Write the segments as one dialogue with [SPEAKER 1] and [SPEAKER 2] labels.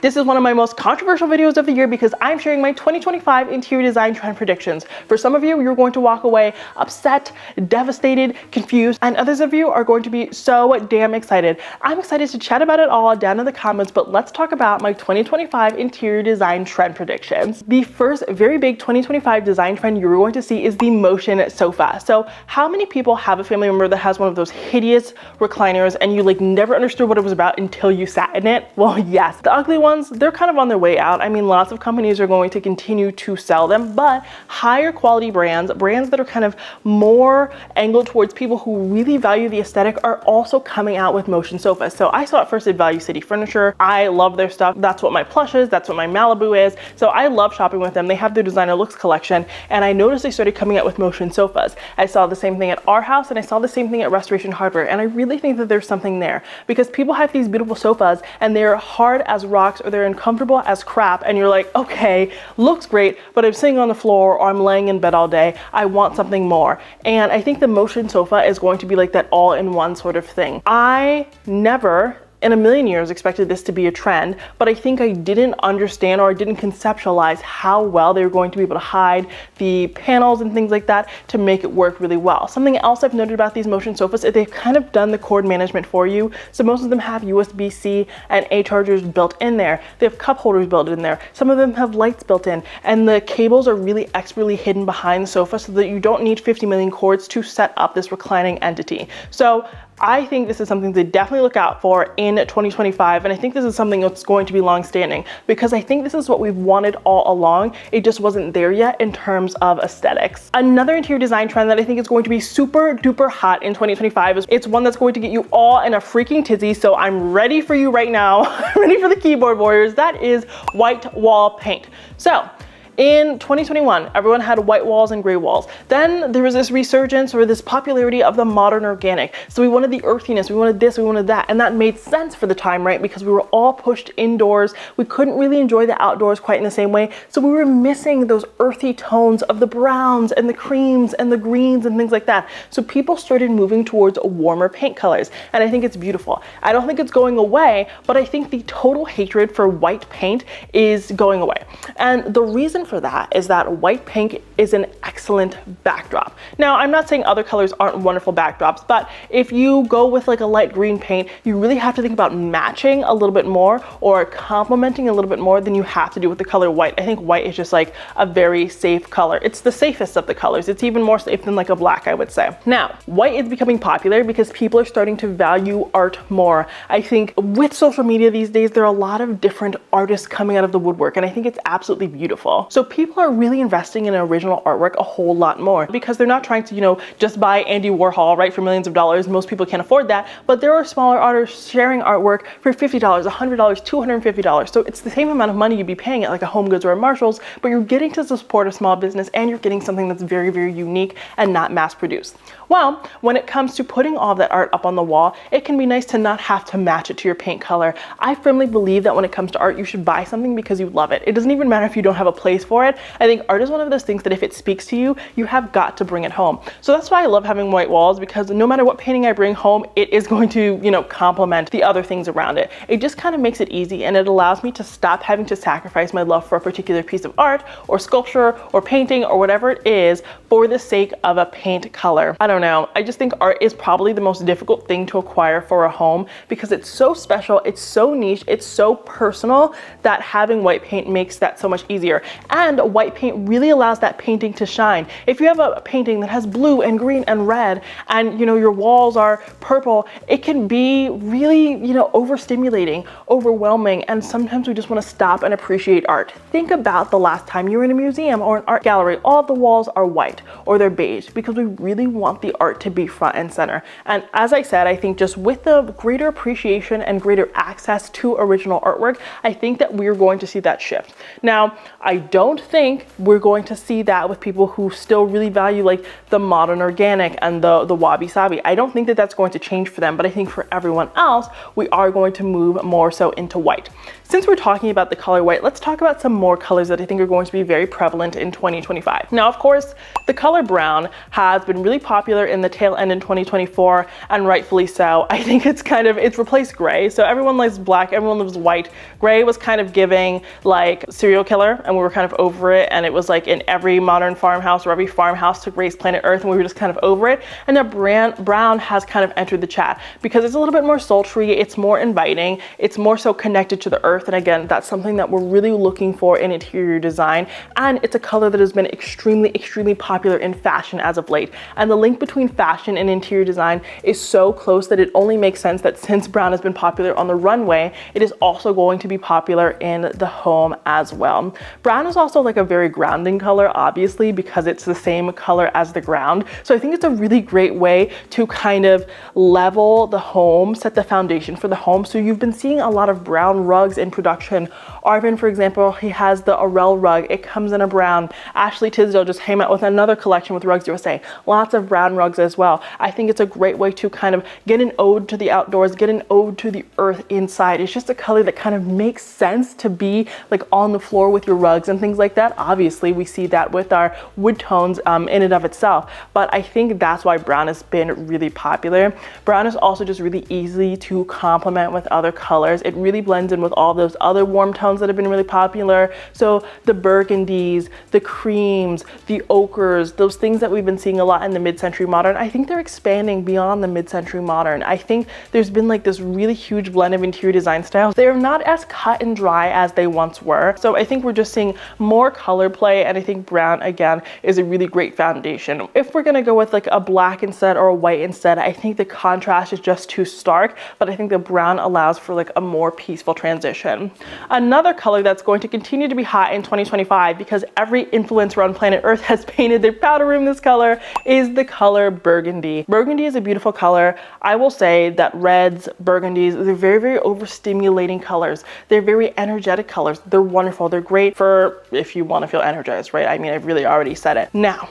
[SPEAKER 1] This is one of my most controversial videos of the year because I'm sharing my 2025 interior design trend predictions. For some of you, you're going to walk away upset, devastated, confused, and others of you are going to be so damn excited. I'm excited to chat about it all down in the comments, but let's talk about my 2025 interior design trend predictions. The first very big 2025 design trend you're going to see is the motion sofa. So how many people have a family member that has one of those hideous recliners and you never understood what it was about until you sat in it? Well, yes, the ugly ones, they're kind of on their way out. I mean, lots of companies are going to continue to sell them, but higher quality brands that are kind of more angled towards people who really value the aesthetic are also coming out with motion sofas. So I saw it first at Value City Furniture. I love their stuff. That's what my plush is. That's what my Malibu is. So I love shopping with them. They have their designer looks collection, and I noticed they started coming out with motion sofas. I saw the same thing at our house, and I saw the same thing at Restoration Hardware, and I really think that there's something there because people have these beautiful sofas and they're hard as rocks or they're uncomfortable as crap, and you're like, okay, looks great, but I'm sitting on the floor or I'm laying in bed all day. I want something more. And I think the motion sofa is going to be like that all-in-one sort of thing. I never in a million years expected this to be a trend, but I think I didn't understand or I didn't conceptualize how well they were going to be able to hide the panels and things like that to make it work really well. Something else I've noted about these motion sofas is they've kind of done the cord management for you. So most of them have USB-C and A chargers built in there. They have cup holders built in there. Some of them have lights built in, and the cables are really expertly hidden behind the sofa so that you don't need 50 million cords to set up this reclining entity. So I think this is something to definitely look out for in 2025, and I think this is something that's going to be long-standing because I think this is what we've wanted all along. It just wasn't there yet in terms of aesthetics. Another interior design trend that I think is going to be super duper hot in 2025 is it's one that's going to get you all in a freaking tizzy, so I'm ready for you right now. I'm ready for the keyboard warriors. That is white wall paint. So in 2021, everyone had white walls and gray walls. Then there was this resurgence or this popularity of the modern organic. So we wanted the earthiness, we wanted this, we wanted that. And that made sense for the time, right? Because we were all pushed indoors. We couldn't really enjoy the outdoors quite in the same way. So we were missing those earthy tones of the browns and the creams and the greens and things like that. So people started moving towards warmer paint colors. And I think it's beautiful. I don't think it's going away, but I think the total hatred for white paint is going away. And the reason for that is that white paint is an excellent backdrop. Now, I'm not saying other colors aren't wonderful backdrops, but if you go with like a light green paint, you really have to think about matching a little bit more or complementing a little bit more than you have to do with the color white. I think white is just like a very safe color. It's the safest of the colors. It's even more safe than like a black, I would say. Now, white is becoming popular because people are starting to value art more. I think with social media these days, there are a lot of different artists coming out of the woodwork, and I think it's absolutely beautiful. So people are really investing in original artwork a whole lot more because they're not trying to, just buy Andy Warhol, right, for millions of dollars. Most people can't afford that, but there are smaller artists sharing artwork for $50, $100, $250. So it's the same amount of money you'd be paying at like a Home Goods or a Marshall's, but you're getting to support a small business and you're getting something that's very, very unique and not mass produced. Well, when it comes to putting all that art up on the wall, it can be nice to not have to match it to your paint color. I firmly believe that when it comes to art, you should buy something because you love it. It doesn't even matter if you don't have a place for it. I think art is one of those things that if it speaks to you, you have got to bring it home. So that's why I love having white walls, because no matter what painting I bring home, it is going to, complement the other things around it. It just kind of makes it easy, and it allows me to stop having to sacrifice my love for a particular piece of art or sculpture or painting or whatever it is for the sake of a paint color. I don't know. I just think art is probably the most difficult thing to acquire for a home because it's so special, it's so niche, it's so personal that having white paint makes that so much easier. And white paint really allows that painting to shine. If you have a painting that has blue and green and red and your walls are purple, it can be really, overstimulating, overwhelming, and sometimes we just want to stop and appreciate art. Think about the last time you were in a museum or an art gallery. All of the walls are white or they're beige because we really want the art to be front and center. And as I said, I think just with the greater appreciation and greater access to original artwork, I think that we're going to see that shift. Now, I don't don't think we're going to see that with people who still really value like the modern organic and the wabi-sabi. I don't think that that's going to change for them, but I think for everyone else, we are going to move more so into white. Since we're talking about the color white, let's talk about some more colors that I think are going to be very prevalent in 2025. Now, of course, the color brown has been really popular in the tail end in 2024, and rightfully so. I think it's replaced gray. So everyone loves black, everyone loves white. Gray was kind of giving like serial killer, and we were kind of over it, and it was like in every modern farmhouse, or every farmhouse took race planet Earth, and we were just kind of over it. And now brown has kind of entered the chat because it's a little bit more sultry, it's more inviting, it's more so connected to the earth. And again, that's something that we're really looking for in interior design. And it's a color that has been extremely popular in fashion as of late. And the link between fashion and interior design is so close that it only makes sense that since brown has been popular on the runway, it is also going to be popular in the home as well. Brown is also like a very grounding color, obviously, because it's the same color as the ground. So I think it's a really great way to kind of level the home, set the foundation for the home. So you've been seeing a lot of brown rugs in production. Arvin, for example, he has the Aurel rug. It comes in a brown. Ashley Tisdale just came out with another collection with Rugs USA. Lots of brown rugs as well. I think it's a great way to kind of get an ode to the outdoors, get an ode to the earth inside. It's just a color that kind of makes sense to be like on the floor with your rugs and things like that. Obviously, we see that with our wood tones in and of itself, but I think that's why brown has been really popular. Brown is also just really easy to complement with other colors. It really blends in with all those other warm tones that have been really popular. So the burgundies, the creams, the ochres, those things that we've been seeing a lot in the mid-century modern, I think they're expanding beyond the mid-century modern. I think there's been like this really huge blend of interior design styles. They're not as cut and dry as they once were. So I think we're just seeing more color play, and I think brown, again, is a really great foundation. If we're gonna go with like a black instead or a white instead, I think the contrast is just too stark, but I think the brown allows for like a more peaceful transition. Another color that's going to continue to be hot in 2025, because every influencer on planet Earth has painted their powder room this color, is the color burgundy. Burgundy is a beautiful color. I will say that reds, burgundies, they're very overstimulating colors. They're very energetic colors. They're wonderful. They're great for if you want to feel energized, right? I mean, I've really already said it. Now,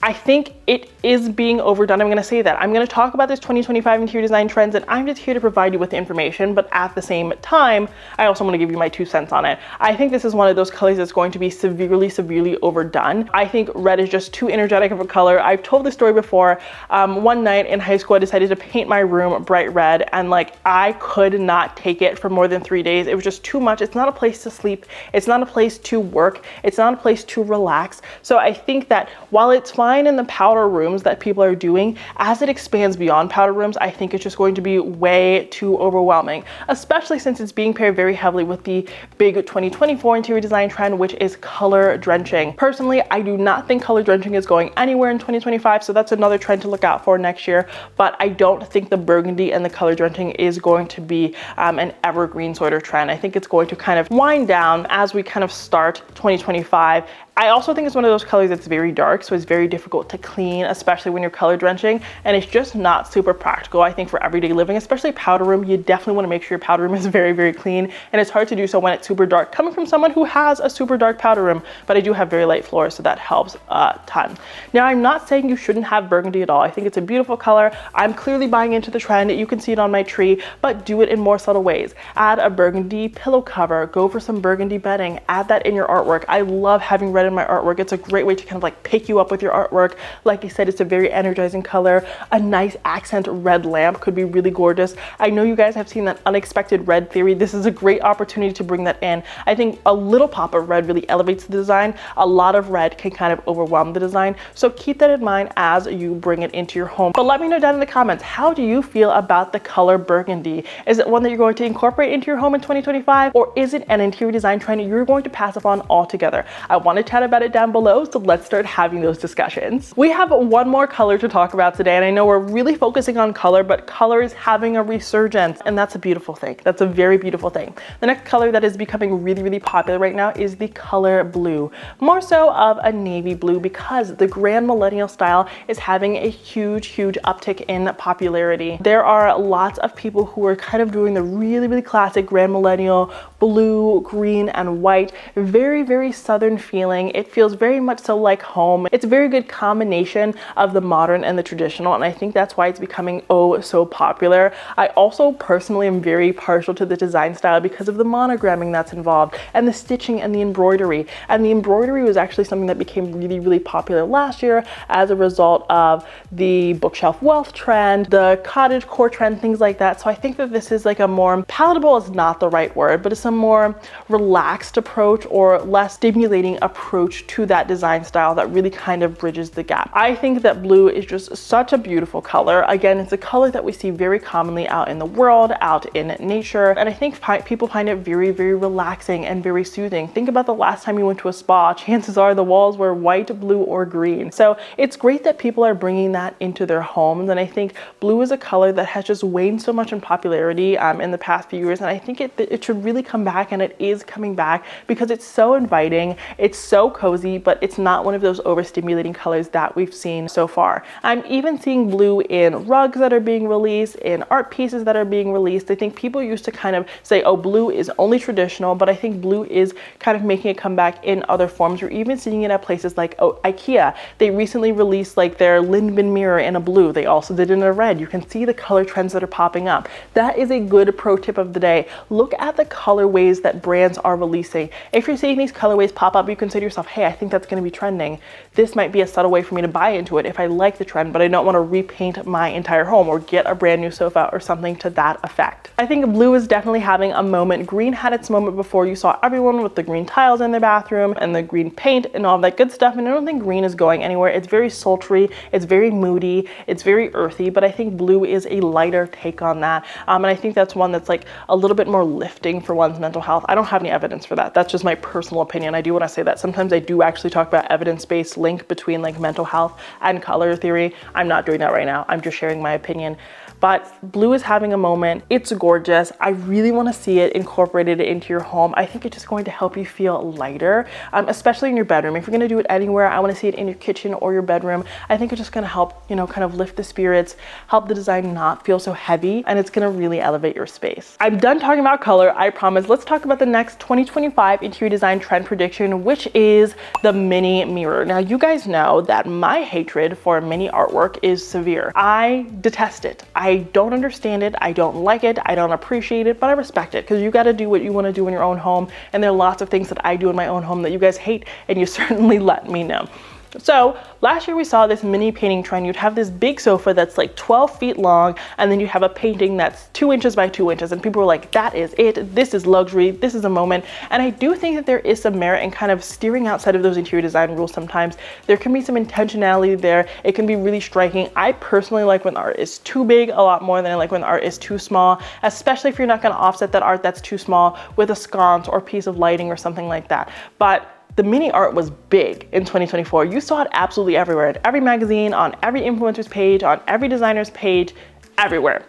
[SPEAKER 1] I think it is being overdone. I'm going to say that. I'm going to talk about this 2025 interior design trends, and I'm just here to provide you with the information, but at the same time, I also want to give you my 2 cents on it. I think this is one of those colors that's going to be severely overdone. I think red is just too energetic of a color. I've told this story before. One night in high school, I decided to paint my room bright red, and like I could not take it for more than 3 days. It was just too much. It's not a place to sleep. It's not a place to work. It's not a place to relax. So I think that while it's fine in the powder rooms that people are doing, as it expands beyond powder rooms, I think it's just going to be way too overwhelming, especially since it's being paired very heavily with the big 2024 interior design trend, which is color drenching. Personally, I do not think color drenching is going anywhere in 2025, so that's another trend to look out for next year, but I don't think the burgundy and the color drenching is going to be an evergreen sort of trend. I think it's going to kind of wind down as we kind of start 2025. I also think it's one of those colors that's very dark, so it's very difficult to clean, especially when you're color drenching, and it's just not super practical, I think, for everyday living, especially powder room. You definitely want to make sure your powder room is very clean, and it's hard to do so when it's super dark, coming from someone who has a super dark powder room, but I do have very light floors, so that helps a ton. Now, I'm not saying you shouldn't have burgundy at all. I think it's a beautiful color. I'm clearly buying into the trend. You can see it on my tree, but do it in more subtle ways. Add a burgundy pillow cover, go for some burgundy bedding, add that in your artwork. I love having red in my artwork. It's a great way to kind of like pick you up with your artwork. Like I said, it's a very energizing color. A nice accent red lamp could be really gorgeous. I know you guys have seen that unexpected red theory. This is a great opportunity to bring that in. I think a little pop of red really elevates the design. A lot of red can kind of overwhelm the design. So keep that in mind as you bring it into your home. But let me know down in the comments, how do you feel about the color burgundy? Is it one that you're going to incorporate into your home in 2025? Or is it an interior design trend you're going to pass up on altogether? I want to tell chat about it down below, so let's start having those discussions. We have one more color to talk about today, and I know we're really focusing on color, but color is having a resurgence, and that's a beautiful thing. That's a very beautiful thing. The next color that is becoming really, really popular right now is the color blue, more so of a navy blue, because the grand millennial style is having a huge uptick in popularity. There are lots of people who are kind of doing the really classic grand millennial blue, green, and white. Very southern feeling. It feels very much so like home. It's a very good combination of the modern and the traditional, and I think that's why it's becoming oh so popular. I also personally am very partial to the design style because of the monogramming that's involved, and the stitching and the embroidery. And the embroidery was actually something that became really popular last year as a result of the bookshelf wealth trend, the cottage core trend, things like that. So I think that this is like a more palatable, is not the right word, but it's a more relaxed approach or less stimulating approach to that design style that really kind of bridges the gap. I think that blue is just such a beautiful color. Again, it's a color that we see very commonly out in the world, out in nature, and I think people find it very relaxing and very soothing. Think about the last time you went to a spa. Chances are the walls were white, blue, or green. So it's great that people are bringing that into their homes, and I think blue is a color that has just waned so much in popularity in the past few years, and I think it should really come back, and it is coming back because it's so inviting, it's so cozy, but it's not one of those overstimulating colors that we've seen so far. I'm even seeing blue in rugs that are being released, in art pieces that are being released. I think people used to kind of say, oh, blue is only traditional, but I think blue is kind of making a comeback in other forms. You're even seeing it at places like IKEA. They recently released like their Lindman mirror in a blue. They also did it in a red. You can see the color trends that are popping up. That is a good pro tip of the day. Look at the colorways that brands are releasing. If you're seeing these colorways pop up, you can say to yourself, hey, I think that's going to be trending. This might be a subtle way for me to buy into it if I like the trend, but I don't want to repaint my entire home or get a brand new sofa or something to that effect. I think blue is definitely having a moment. Green had its moment before. You saw everyone with the green tiles in their bathroom and the green paint and all that good stuff, and I don't think green is going anywhere. It's very sultry, it's very moody, it's very earthy, but I think blue is a lighter take on that, and I think that's one that's like a little bit more lifting for one's mental health. I don't have any evidence for that. That's just my personal opinion. I do want to say that sometimes I do actually talk about evidence-based link between like mental health and color theory. I'm not doing that right now. I'm just sharing my opinion. But blue is having a moment. It's gorgeous. I really want to see it incorporated into your home. I think it's just going to help you feel lighter, especially in your bedroom. If you're going to do it anywhere, I want to see it in your kitchen or your bedroom. I think it's just going to help, you know, kind of lift the spirits, help the design not feel so heavy, and it's going to really elevate your space. I'm done talking about color, I promise. Let's talk about the next 2025 interior design trend prediction, which is the mini mirror. Now, you guys know that my hatred for mini artwork is severe. I detest it. I don't understand it. I don't like it. I don't appreciate it, but I respect it because you got to do what you want to do in your own home. And there are lots of things that I do in my own home that you guys hate, and you certainly let me know. So last year we saw this mini painting trend. You'd have this big sofa that's like 12 feet long, and then you have a painting that's 2 inches by 2 inches, and people were like, that is it. This is luxury. This is a moment. And I do think that there is some merit in kind of steering outside of those interior design rules sometimes. There can be some intentionality there. It can be really striking. I personally like when art is too big a lot more than I like when art is too small, especially if you're not going to offset that art that's too small with a sconce or piece of lighting or something like that. But the mini art was big in 2024. You saw it absolutely everywhere, at every magazine, on every influencer's page, on every designer's page, everywhere.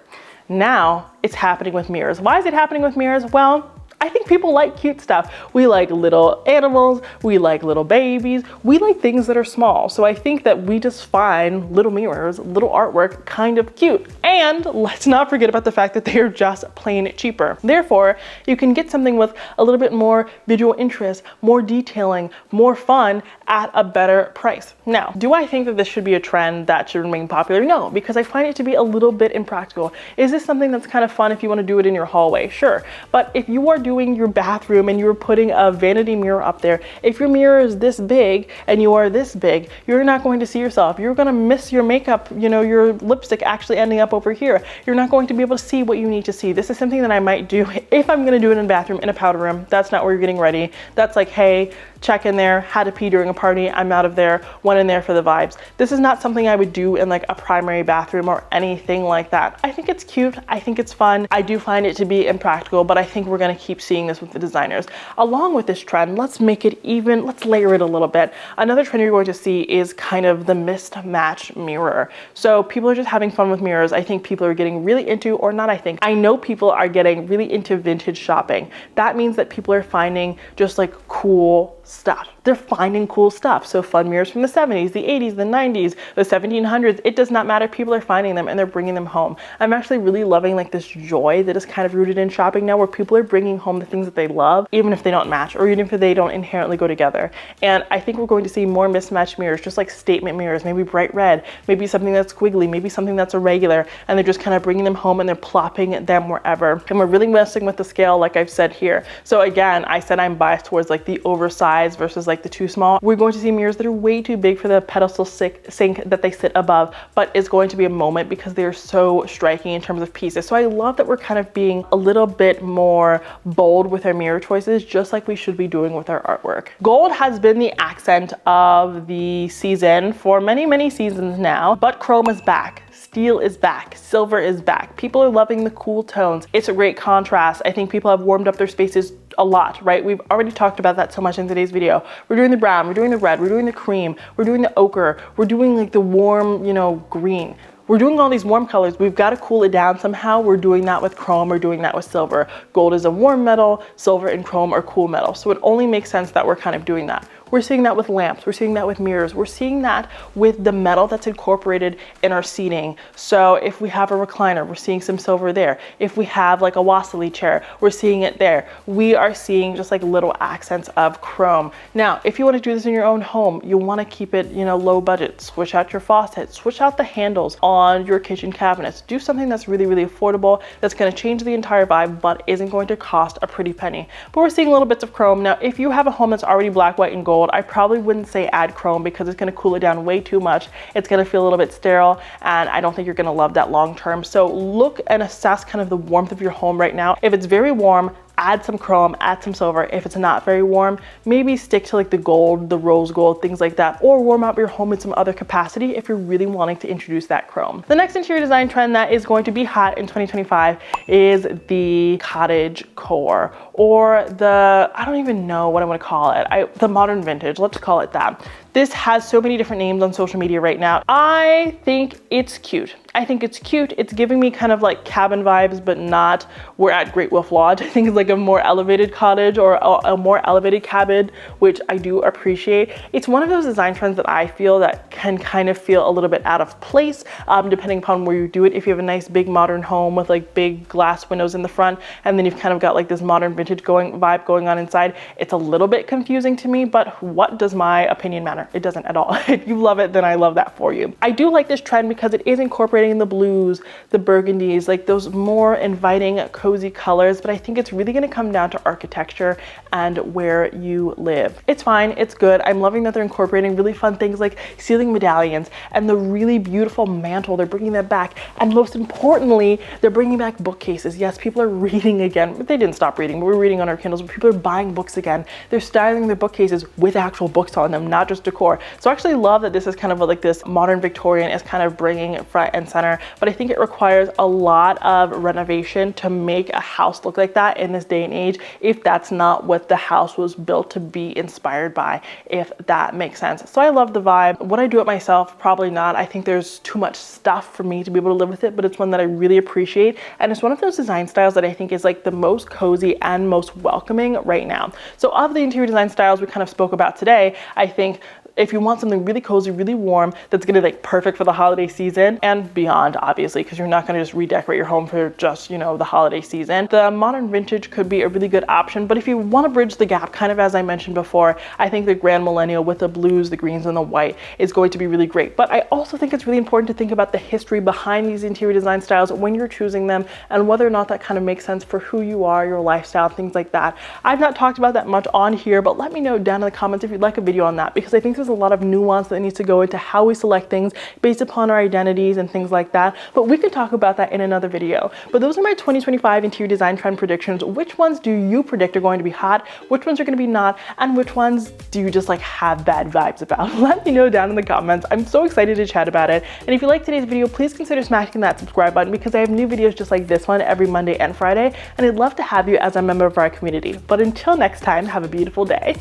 [SPEAKER 1] Now it's happening with mirrors. Why is it happening with mirrors? Well, I think people like cute stuff. We like little animals, we like little babies, we like things that are small. So I think that we just find little mirrors, little artwork kind of cute. And let's not forget about the fact that they're just plain cheaper. Therefore, you can get something with a little bit more visual interest, more detailing, more fun at a better price. Now, do I think that this should be a trend that should remain popular? No, because I find it to be a little bit impractical. Is this something that's kind of fun if you want to do it in your hallway? Sure. But if you are doing your bathroom and you're putting a vanity mirror up there, if your mirror is this big and you are this big, you're not going to see yourself. You're going to miss your makeup, you know, your lipstick actually ending up over here. You're not going to be able to see what you need to see. This is something that I might do if I'm going to do it in a bathroom, in a powder room. That's not where you're getting ready. That's like, hey, check in there, had to pee during a party, I'm out of there, went in there for the vibes. This is not something I would do in like a primary bathroom or anything like that. I think it's cute. I think it's fun. I do find it to be impractical, but I think we're going to keep keep seeing this with the designers. Along with this trend, let's layer it a little bit. Another trend you're going to see is kind of the mismatched mirror. So people are just having fun with mirrors. I think people are getting really into, or not I know people are getting really into vintage shopping. That means that people are finding just like cool stuff. They're finding cool stuff. So fun mirrors from the 70s, the 80s, the 90s, the 1700s, it does not matter. People are finding them and they're bringing them home. I'm actually really loving like this joy that is kind of rooted in shopping now, where people are bringing home the things that they love, even if they don't match or even if they don't inherently go together. And I think we're going to see more mismatched mirrors, just like statement mirrors, maybe bright red, maybe something that's squiggly, maybe something that's irregular, and they're just kind of bringing them home and they're plopping them wherever. And we're really messing with the scale, like I've said here. So again, I said I'm biased towards like the oversized versus like the too small. We're going to see mirrors that are way too big for the pedestal sink that they sit above, but it's going to be a moment because they're so striking in terms of pieces. So I love that we're kind of being a little bit more bold with our mirror choices, just like we should be doing with our artwork. Gold has been the accent of the season for many, many seasons now, but chrome is back. Steel is back, silver is back. People are loving the cool tones. It's a great contrast. I think people have warmed up their spaces a lot, right? We've already talked about that so much in today's video. We're doing the brown, we're doing the red, we're doing the cream, we're doing the ochre, we're doing like the warm, green. We're doing all these warm colors. We've got to cool it down somehow. We're doing that with chrome, we're doing that with silver. Gold is a warm metal, silver and chrome are cool metal. So it only makes sense that we're kind of doing that. We're seeing that with lamps, we're seeing that with mirrors, we're seeing that with the metal that's incorporated in our seating. So if we have a recliner, we're seeing some silver there. If we have like a Wassily chair, we're seeing it there. We are seeing just like little accents of chrome. Now, if you want to do this in your own home, you want to keep it, low budget. Switch out your faucet, switch out the handles on your kitchen cabinets. Do something that's really, really affordable, that's going to change the entire vibe, but isn't going to cost a pretty penny. But we're seeing little bits of chrome. Now, if you have a home that's already black, white, and gold, I probably wouldn't say add chrome because it's going to cool it down way too much. It's going to feel a little bit sterile, and I don't think you're going to love that long term. So look and assess kind of the warmth of your home right now. If it's very warm, add some chrome, add some silver. If it's not very warm, maybe stick to like the gold, the rose gold, things like that, or warm up your home in some other capacity if you're really wanting to introduce that chrome. The next interior design trend that is going to be hot in 2025 is the cottage core, or the, I don't even know what I want to call it. The modern vintage, let's call it that. This has so many different names on social media right now. I think it's cute. I think it's cute. It's giving me kind of like cabin vibes, but not, we're at Great Wolf Lodge. I think it's like a more elevated cottage or a more elevated cabin, which I do appreciate. It's one of those design trends that I feel that can kind of feel a little bit out of place, depending upon where you do it. If you have a nice big modern home with like big glass windows in the front, and then you've kind of got like this modern vintage vibe going on inside, it's a little bit confusing to me, but what does my opinion matter? It doesn't at all. If you love it, then I love that for you. I do like this trend because it is incorporating the blues, the burgundies, like those more inviting, cozy colors, but I think it's really going to come down to architecture and where you live. It's fine, it's good. I'm loving that they're incorporating really fun things like ceiling medallions and the really beautiful mantle. They're bringing that back, and most importantly, they're bringing back bookcases. Yes, people are reading again, but they didn't stop reading. We're reading on our Kindles, but people are buying books again. They're styling their bookcases with actual books on them, not just decor. So I actually love that this is kind of like this modern Victorian is kind of bringing it front and center, but I think it requires a lot of renovation to make a house look like that in this day and age, if that's not what the house was built to be inspired by, if that makes sense. So I love the vibe. Would I do it myself? Probably not. I think there's too much stuff for me to be able to live with it, but it's one that I really appreciate, and it's one of those design styles that I think is like the most cozy and most welcoming right now. So of the interior design styles we kind of spoke about today, I think if you want something really cozy, really warm, that's gonna be like perfect for the holiday season and beyond, obviously, because you're not gonna just redecorate your home for just, the holiday season, the modern vintage could be a really good option. But if you want to bridge the gap, kind of as I mentioned before, I think the grand millennial with the blues, the greens, and the white is going to be really great. But I also think it's really important to think about the history behind these interior design styles when you're choosing them, and whether or not that kind of makes sense for who you are, your lifestyle, things like that. I've not talked about that much on here, but let me know down in the comments if you'd like a video on that, because I think this there's a lot of nuance that needs to go into how we select things based upon our identities and things like that, but we can talk about that in another video. But those are my 2025 interior design trend predictions. Which ones do you predict are going to be hot? Which ones are going to be not? And which ones do you just like have bad vibes about? Let me know down in the comments. I'm so excited to chat about it. And if you like today's video, please consider smashing that subscribe button because I have new videos just like this one every Monday and Friday, and I'd love to have you as a member of our community. But until next time, have a beautiful day.